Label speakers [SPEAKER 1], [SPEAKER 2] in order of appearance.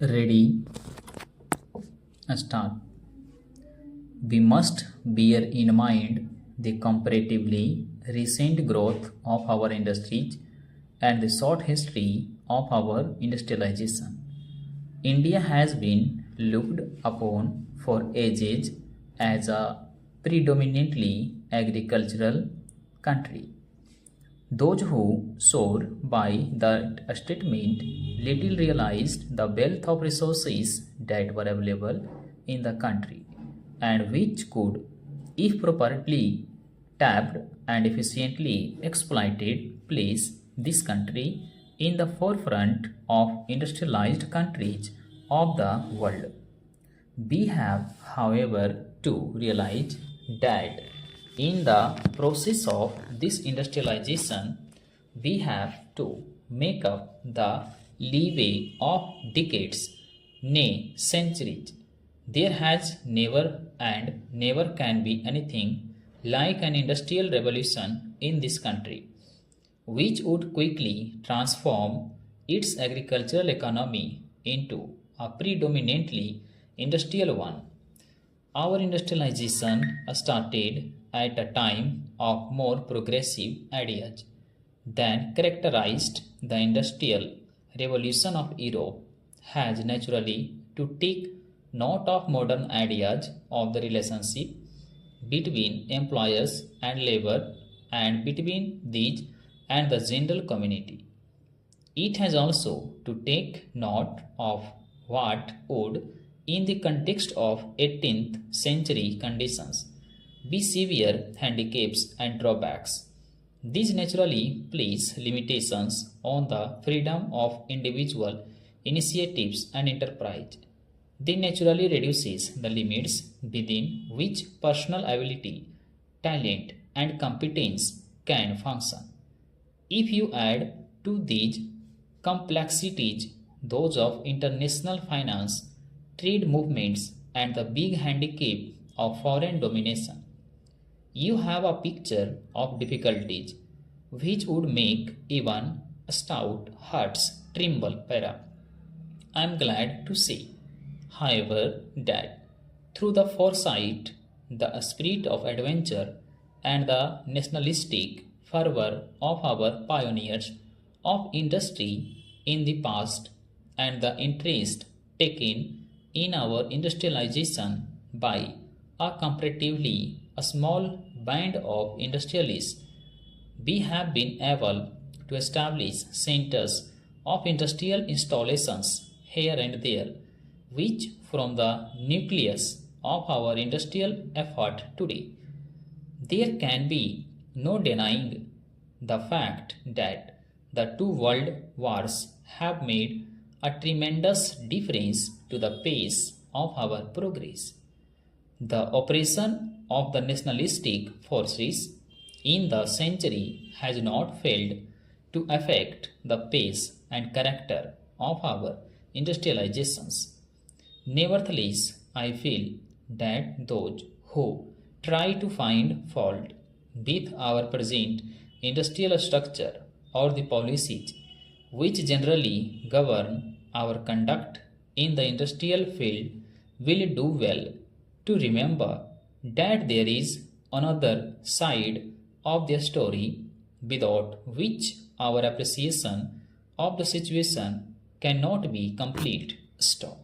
[SPEAKER 1] Ready, start. We must bear in mind the comparatively recent growth of our industries and the short history of our industrialization. India has been looked upon for ages as a predominantly agricultural country. Those who swore by that statement little realized the wealth of resources that were available in the country and which could, if properly tapped and efficiently exploited, place this country in the forefront of industrialized countries of the world. We have, however, to realize that in the process of this industrialization, we have to make up the leeway of decades, nay, centuries. There has never and never can be anything like an industrial revolution in this country, which would quickly transform its agricultural economy into a predominantly industrial one. Our industrialization started at a time of more progressive ideas than characterized the industrial revolution of Europe has naturally to take note of modern ideas of the relationship between employers and labor and between these and the general community. It has also to take note of what would, in the context of 18th century conditions, be severe handicaps and drawbacks. These naturally place limitations on the freedom of individual initiatives and enterprise. They naturally reduces the limits within which personal ability, talent, and competence can function. If you add to these complexities those of international finance, trade movements, and the big handicap of foreign domination, you have a picture of difficulties which would make even stout hearts tremble. Para. I am glad to say, however, that through the foresight, the spirit of adventure, and the nationalistic fervor of our pioneers of industry in the past, and the interest taken in our industrialization by a comparatively a small band of industrialists, we have been able to establish centers of industrial installations here and there, which form the nucleus of our industrial effort today. There can be no denying the fact that the two world wars have made a tremendous difference to the pace of our progress. The operation of the nationalistic forces in the century has not failed to affect the pace and character of our industrializations. Nevertheless, I feel that those who try to find fault with our present industrial structure or the policies which generally govern our conduct in the industrial field will do well to remember that there is another side of their story without which our appreciation of the situation cannot be complete. Stop.